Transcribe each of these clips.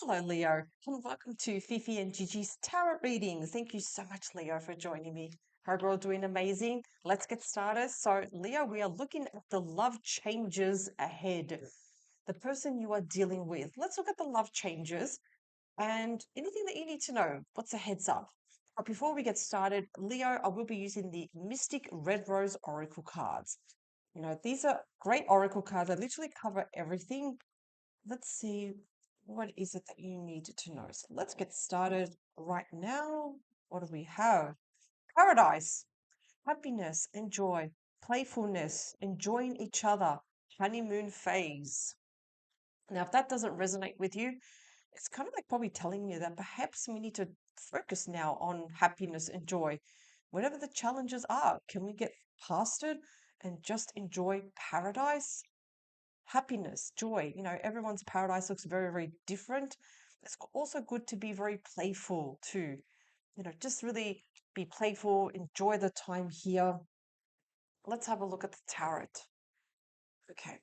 Hello, Leo, and welcome to Fifi and Gigi's Tarot readings. Thank you so much, Leo, for joining me. Hope you're all doing amazing. Let's get started. So, Leo, we are looking at the love changes ahead, the person you are dealing with. Let's look at the love changes and anything that you need to know. What's a heads up? But before we get started, Leo, I will be using the Mystic Red Rose Oracle cards. These are great Oracle cards. They literally cover everything. Let's see, what is it that you need to know? So let's get started right now. What do we have? Paradise, happiness and joy, playfulness, enjoying each other, honeymoon phase. Now, if that doesn't resonate with you, it's kind of like probably telling you that perhaps we need to focus now on happiness and joy. Whatever the challenges are, can we get past it and just enjoy paradise? Happiness, joy. Everyone's paradise looks very, very different. It's also good to be very playful too. Just really be playful, enjoy the time here. Let's have a look at the tarot. Okay.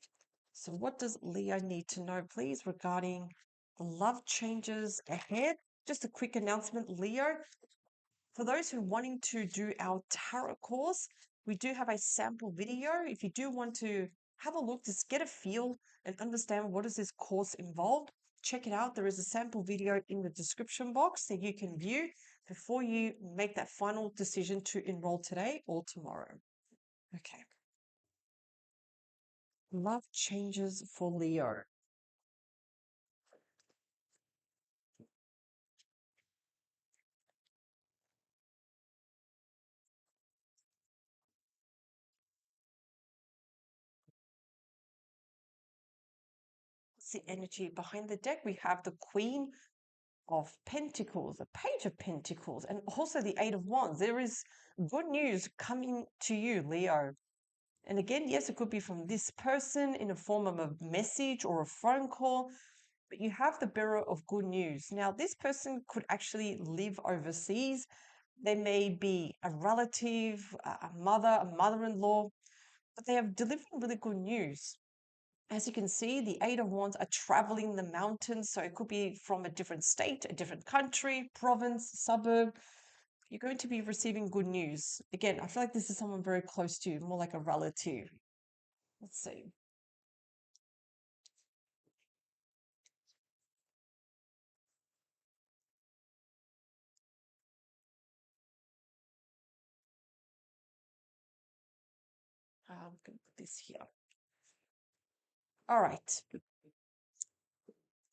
So what does Leo need to know, please, regarding the love changes ahead? Just a quick announcement, Leo. For those who are wanting to do our tarot course, we do have a sample video. If you do want to have a look, just get a feel and understand what does this course involve, check it out. There is a sample video in the description box that you can view before you make that final decision to enroll today or tomorrow. Okay. Love changes for Leo. What's the energy behind the deck? We have the Queen of Pentacles, the Page of Pentacles, and also the Eight of Wands. There is good news coming to you, Leo. And again, yes, it could be from this person in the form of a message or a phone call, but you have the bearer of good news. Now, this person could actually live overseas. They may be a relative, a mother, a mother-in-law, but they have delivered really good news. As you can see, the Eight of Wands are traveling the mountains. So it could be from a different state, a different country, province, suburb. You're going to be receiving good news. Again, I feel like this is someone very close to you, more like a relative. Let's see. I'm going to put this here. All right.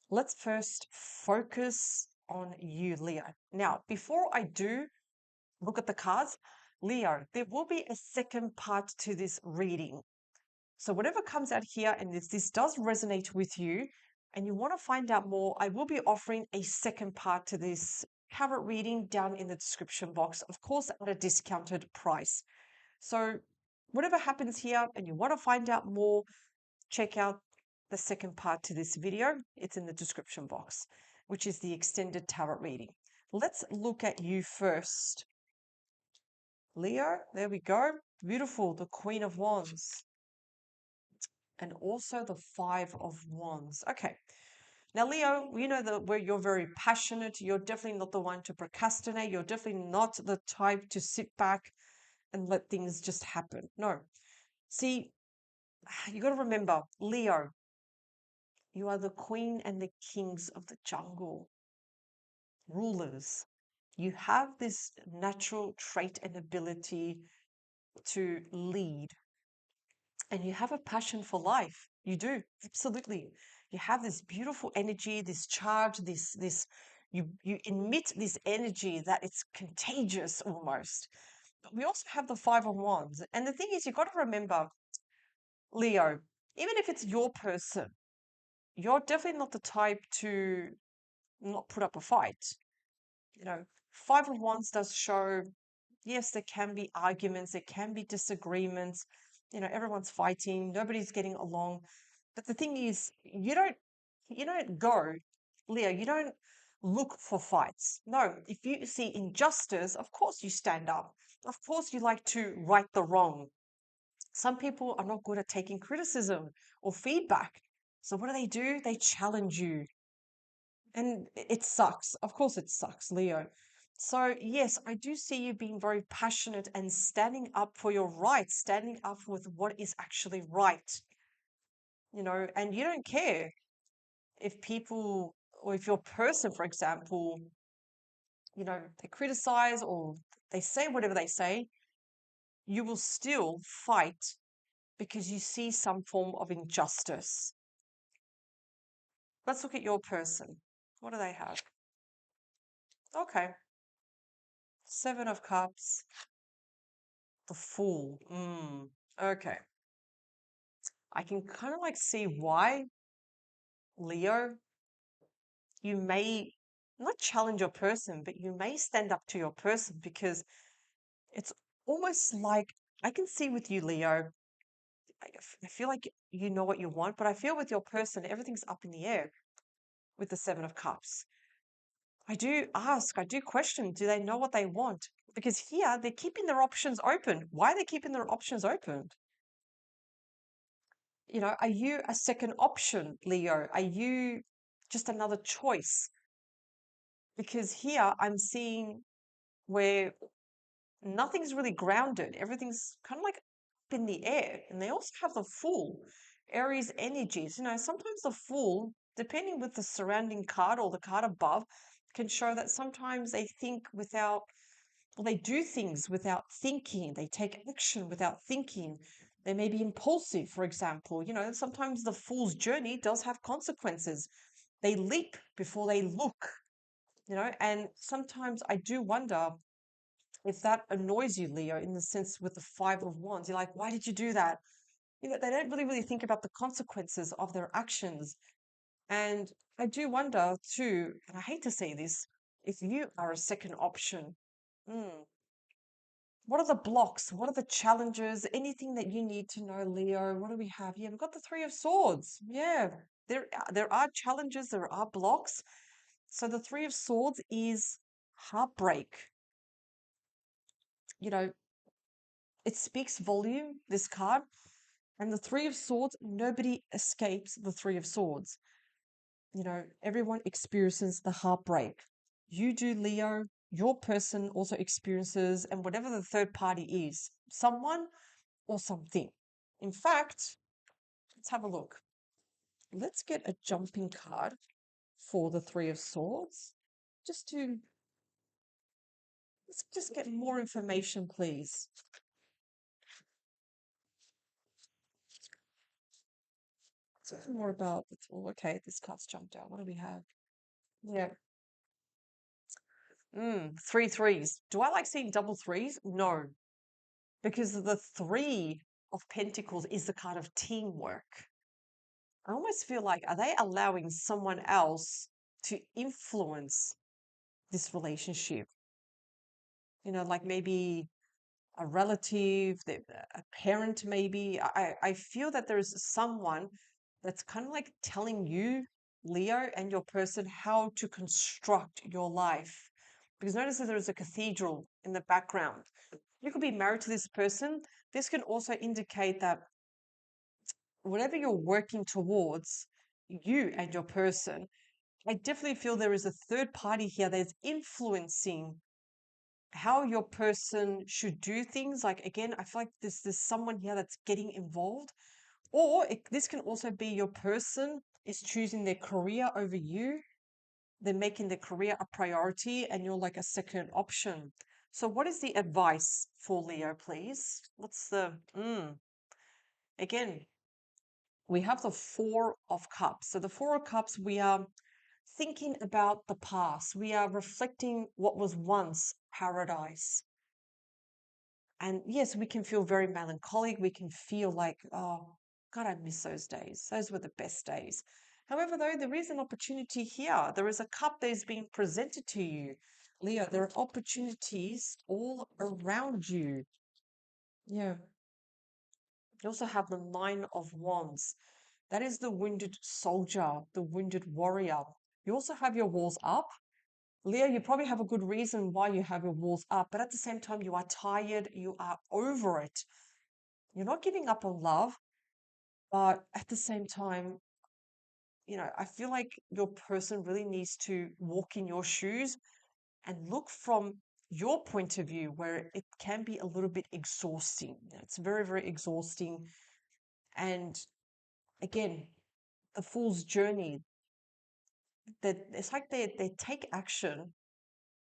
Let's first focus on you, Leo. Now, before I do look at the cards, Leo, there will be a second part to this reading. So whatever comes out here, and if this does resonate with you and you want to find out more, I will be offering a second part to this tarot reading down in the description box, of course, at a discounted price. So whatever happens here and you want to find out more, check out the second part to this video. It's in the description box, which is the extended tarot reading. Let's look at you first. Leo, there we go. Beautiful, the Queen of Wands. And also the Five of Wands. Okay. Now, Leo, we know that where you're very passionate. You're definitely not the one to procrastinate. You're definitely not the type to sit back and let things just happen. No. See, you got to remember, Leo, you are the queen and the kings of the jungle, rulers. You have this natural trait and ability to lead, and you have a passion for life. You do, absolutely. You have this beautiful energy, this charge, this you emit this energy that it's contagious almost. But we also have the Five of Wands. And the thing is, you've got to remember, Leo, even if it's your person, you're definitely not the type to not put up a fight. Five of Wands does show, yes, there can be arguments, there can be disagreements. Everyone's fighting, nobody's getting along. But the thing is, you don't go, Leo, you don't look for fights. No, if you see injustice, of course you stand up. Of course you like to right the wrong. Some people are not good at taking criticism or feedback. So what do? They challenge you. And it sucks. Of course, it sucks, Leo. So, yes, I do see you being very passionate and standing up for your rights, standing up with what is actually right, and you don't care if people or if your person, for example, they criticize or they say whatever they say, you will still fight because you see some form of injustice. Let's look at your person. What do they have? Okay. Seven of Cups, the Fool. Okay. I can kind of like see why, Leo, you may not challenge your person, but you may stand up to your person because it's almost like I can see with you, Leo. I feel like you know what you want, but I feel with your person, everything's up in the air with the Seven of Cups. I do ask, I do question, do they know what they want? Because here they're keeping their options open. Why are they keeping their options open? Are you a second option, Leo? Are you just another choice? Because here I'm seeing where nothing's really grounded. Everything's kind of like up in the air. And they also have the Fool, Aries energies. Sometimes the Fool, depending with the surrounding card or the card above, can show that sometimes they think without, well, they do things without thinking. They take action without thinking. They may be impulsive, for example. Sometimes the Fool's journey does have consequences. They leap before they look, and sometimes I do wonder if that annoys you, Leo, in the sense with the Five of Wands. You're like, why did you do that? They don't really think about the consequences of their actions. And I do wonder too, and I hate to say this, if you are a second option, mm, what are the blocks? What are the challenges? Anything that you need to know, Leo? What do we have here? We've got the Three of Swords. Yeah, there are challenges, there are blocks. So the Three of Swords is heartbreak. You know, it speaks volume, this card. And the Three of Swords, nobody escapes the Three of Swords. Everyone experiences the heartbreak. You do, Leo. Your person also experiences, and whatever the third party is, someone or something. In fact, let's have a look. Let's get a jumping card for the Three of Swords. Let's just get more information, please. More about the tool. Okay, this card's jumped out. What do we have? Yeah. Three threes. Do I like seeing double threes? No, because the Three of Pentacles is the card of teamwork. I almost feel like, are they allowing someone else to influence this relationship? Like maybe a relative, a parent, maybe. I feel that there's someone that's kind of like telling you, Leo, and your person how to construct your life. Because notice that there is a cathedral in the background. You could be married to this person. This can also indicate that whatever you're working towards, you and your person, I definitely feel there is a third party here that's influencing how your person should do things. Like, again, I feel like there's someone here that's getting involved. Or this can also be your person is choosing their career over you. They're making their career a priority and you're like a second option. So what is the advice for Leo, please? What's again, we have the Four of Cups. So the Four of Cups, we are thinking about the past. We are reflecting what was once paradise. And yes, we can feel very melancholic. We can feel like, oh, God, I miss those days. Those were the best days. However, though, there is an opportunity here. There is a cup that is being presented to you. Leo, there are opportunities all around you. Yeah. You also have the Nine of Wands. That is the wounded soldier, the wounded warrior. You also have your walls up. Leo, you probably have a good reason why you have your walls up, but at the same time, you are tired, you are over it. You're not giving up on love, but at the same time, I feel like your person really needs to walk in your shoes and look from your point of view where it can be a little bit exhausting. It's very, very exhausting. And again, the fool's journey, that it's like they take action,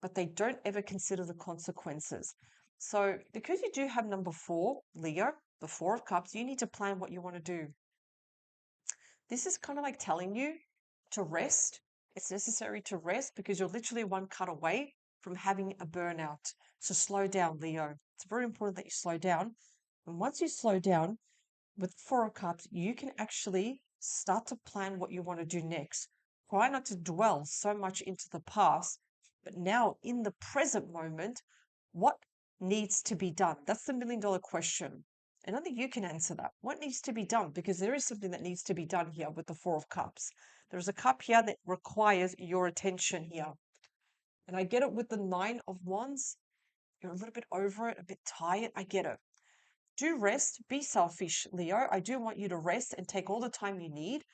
but they don't ever consider the consequences. So because you do have number 4, Leo, the 4 of Cups, you need to plan what you want to do. This is kind of like telling you to rest. It's necessary to rest because you're literally one cut away from having a burnout. So slow down, Leo. It's very important that you slow down. And once you slow down with 4 of Cups, you can actually start to plan what you want to do next. Try not to dwell so much into the past, but now in the present moment, what needs to be done? That's the $1,000,000 question. And only you can answer that. What needs to be done? Because there is something that needs to be done here with the 4 of Cups. There's a cup here that requires your attention here. And I get it with the 9 of Wands. You're a little bit over it, a bit tired. I get it. Do rest. Be selfish, Leo. I do want you to rest and take all the time you need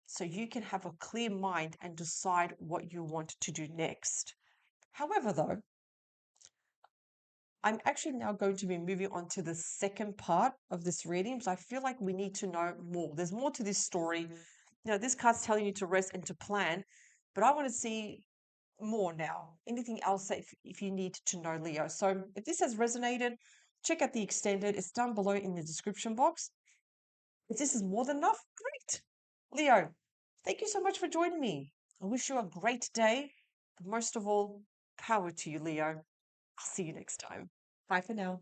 so you can have a clear mind and decide what you want to do next. However, though, I'm actually now going to be moving on to the second part of this reading because I feel like we need to know more. There's more to this story. This card's telling you to rest and to plan, but I want to see more now. Anything else that if you need to know, Leo. So if this has resonated, check out the extended. It's down below in the description box. If this is more than enough, great. Leo, thank you so much for joining me. I wish you a great day. But most of all, power to you, Leo. I'll see you next time. Bye for now.